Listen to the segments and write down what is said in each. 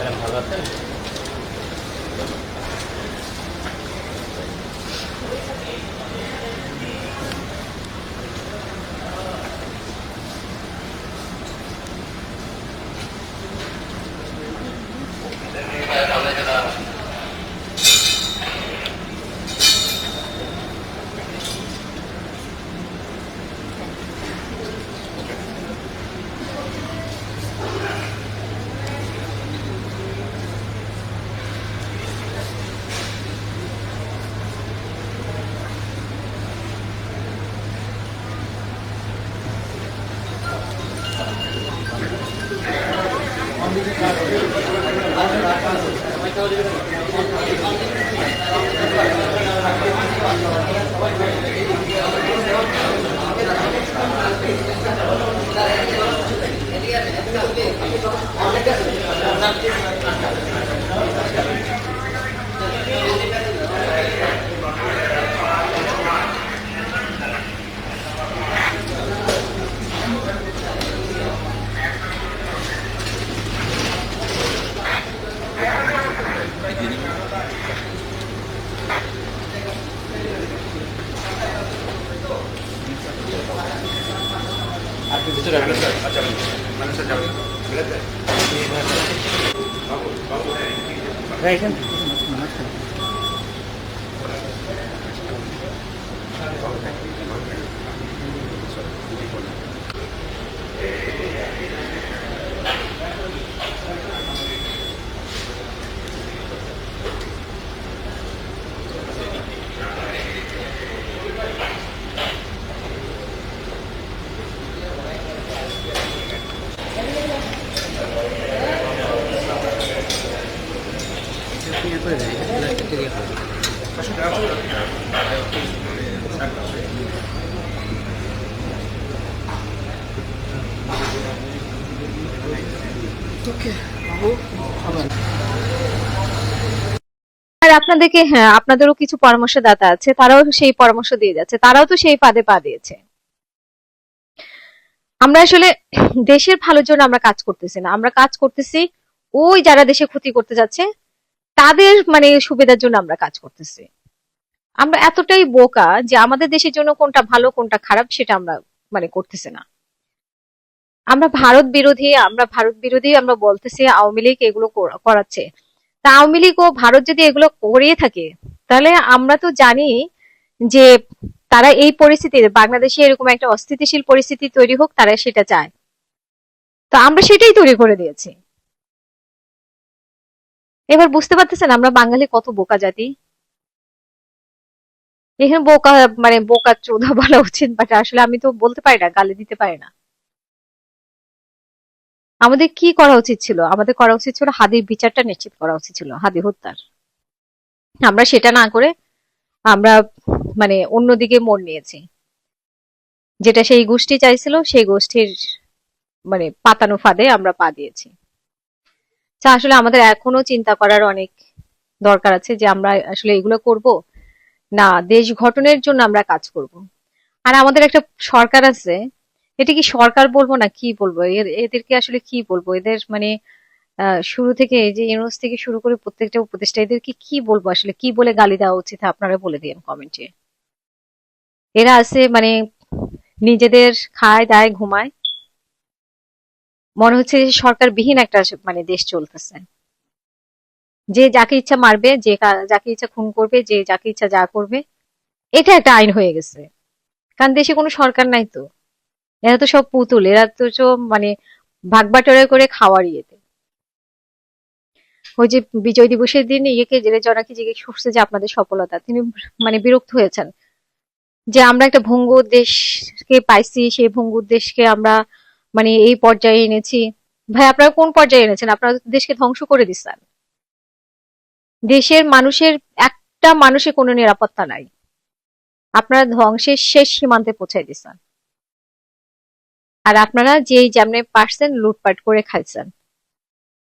Madam ভালো আছেন? আর আপনাদেরকে, হ্যাঁ, আপনাদেরও কিছু পরামর্শদাতা আছে, তারাও সেই পরামর্শ দিয়ে যাচ্ছে, তারাও তো সেই ফাঁদে পা দিয়েছে। আমরা আসলে দেশের ভালোর জন্য আমরা কাজ করতেছি না, আমরা কাজ করতেছি ওই যারা দেশে ক্ষতি করতে যাচ্ছে তাদের মানে সুবিধার জন্য আমরা কাজ করতেছি। আমরা এতটাই বোকা যে আমাদের দেশের জন্য কোনটা ভালো কোনটা খারাপ সেটা আমরা মানে করতেছি না। আমরা ভারত বিরোধী আমরা বলতেছি আওয়ামী লীগ এগুলো করাচ্ছে। তা আওয়ামী লীগ ও ভারত যদি এগুলো করিয়ে থাকে তাহলে আমরা তো জানি যে তারা এই পরিস্থিতিতে বাংলাদেশে এরকম একটা অস্থিতিশীল পরিস্থিতি তৈরি হোক তারা সেটা চায়। তো আমরা সেটাই তৈরি করে দিয়েছি। এবার বুঝতে পারতেছেন আমরা বাঙালি কত বোকা জাতি। এখানে বোকা মানে বোকা চোদা বলা উচিত, বাট আসলে আমি তো বলতে পারি না, গালি দিতে পারি না। আমাদের কি করা উচিত ছিল? আমাদের করা উচিত ছিল হাদির বিচারটা নিশ্চিত করা উচিত ছিল, হাদি হত্যার। আমরা সেটা না করে আমরা মানে অন্যদিকে মোড় নিয়েছি। যেটা সেই গোষ্ঠী চাইছিল সেই গোষ্ঠীর মানে পাতানো ফাঁদে আমরা পা দিয়েছি। তা আসলে আমাদের এখনো চিন্তা করার অনেক দরকার আছে যে আমরা আসলে এগুলো করব না দেশ গঠনের জন্য আমরা কাজ করব। আর আমাদের একটা সরকার আছে, এটা কি সরকার বলবো না কি বলবো, এদেরকে আসলে কি বলবো, এদের মানে শুরু থেকে এই যে ইউনুস থেকে শুরু করে প্রত্যেকটা উপদেষ্টা এদেরকে কি বলবো, আসলে কি বলে গালি দেওয়া উচিত আপনারা বলে দিন কমেন্টে। এরা আছে মানে নিজেদের খায় দায় ঘুমায়, মনে হচ্ছে যে সরকারবিহীন একটা মানে দেশ চলতেছে। যে যাকে ইচ্ছা মারবে, যে যাকে ইচ্ছা খুন করবে, যে যাকে ইচ্ছা যা করবে, এটা একটা আইন হয়ে গেছে। কারণ দেশে কোনো সরকার নাই তো। এরা তো সব পুতুল, এরা তো সব মানে ভাগ বাটোয়ারা করে খাওয়ার ইয়েতে। ওই যে বিজয় দিবসের দিন ইয়েকে জেলে জনাকে জিজ্ঞেস করছে যে আপনাদের সফলতা, তিনি মানে বিরক্ত হয়েছেন যে আমরা একটা ভঙ্গুর দেশকে পাইছি, সেই ভঙ্গুর দেশকে আমরা মানে এই পর্যায়ে এনেছি। ভাই আপনারা কোন পর্যায়ে এনেছেন? আপনারা তো দেশকে ধ্বংস করে দিচ্ছেন। দেশের মানুষের একটা মানুষের কোনো নিরাপত্তা নাই, আপনারা ধ্বংসের শেষ সীমান্তে পৌঁছাই দিচ্ছেন। আর আপনারা যেই যেমনে পারছেন লুটপাট করে খাইছেন,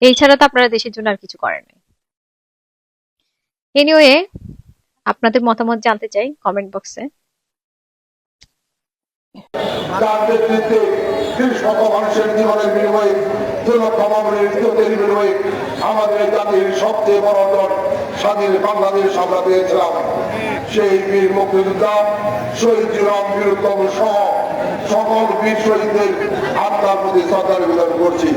এই ছাড়া তো আপনারা দেশের জন্য আর কিছু করেন নাই। এনিওয়ে, আপনাদের মতামত জানতে চাই কমেন্ট বক্সে। যার নেতৃত্বে কৃষক মানুষের জীবনের বিনিময়ে 2 লক্ষ মামলের ইজ্জতের বিনিময়ে আমাদের জাতির সবচেয়ে বড় অর্জন স্বাধীন বাংলাদেশ আমরা পেয়েছিলাম। সেই বীর মুক্তিযোদ্ধা শহীদ জিরাম বীরুত্তম সহ সকল বীর শহীদদের আত্মার প্রতি শ্রদ্ধা নিবেদন করছি।